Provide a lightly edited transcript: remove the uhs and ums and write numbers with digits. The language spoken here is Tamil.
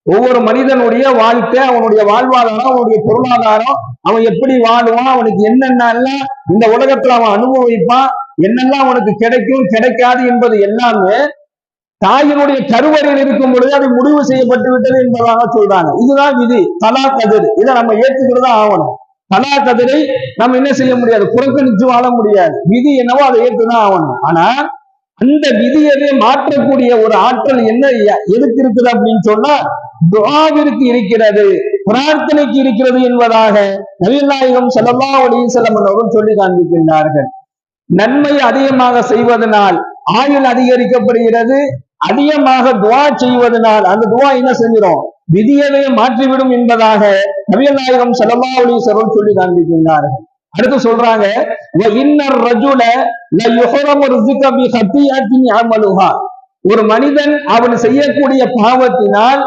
ஒவ்வொரு மனிதனுடைய வாழ்க்கை, அவனுடைய வாழ்வாதாரம், அவனுடைய பொருளாதாரம், அவன் எப்படி வாழுவான், அவனுக்கு என்னென்னலாம் இந்த உலகத்துல அவன் அனுபவிப்பான், என்னெல்லாம் அவனுக்கு கிடைக்கும் கிடைக்காது என்பது எல்லாமே தாயினுடைய கருவறையில் இருக்கும் பொழுது அது முடிவு செய்யப்பட்டு விட்டது என்பதாக சொல்றாங்க. இதுதான் விதி, தலா கதிர். இதை நம்ம ஏற்றுக்கிறதா ஆகணும். தலா கதிரை நம்ம என்ன செய்ய முடியாது, புறக்கணிச்சு வாழ முடியாது. விதி என்னவோ அதை ஏற்றுதான் ஆகணும். ஆனா அந்த விதியவே மாற்றக்கூடிய ஒரு ஆற்றல் என்ன எதுக்கு இருக்குது அப்படின்னு சொன்னா துஆவிற்கு இருக்கிறது, பிரார்த்தனைக்கு இருக்கிறது என்பதாக நபிகள் நாயகம் ஸல்லல்லாஹு அலைஹி வஸல்லம் அவர்கள் சொல்லி காண்பிக்கின்றார்கள். நன்மை அதிகமாக செய்வதனால் ஆயுள் அதிகரிக்கப்படுகிறது. அதிகமாக துஆ செய்வதனால் அந்த துஆ என்ன செஞ்சிடும், விதியவே மாற்றிவிடும் என்பதாக நபிகள் நாயகம் ஸல்லல்லாஹு அலைஹி வஸல்லம் சொல்லி காண்பிக்கின்றார்கள். அடுத்து சொல்றாங்க, ஒரு மனிதன் அவன் செய்யக்கூடிய பாவத்தினால்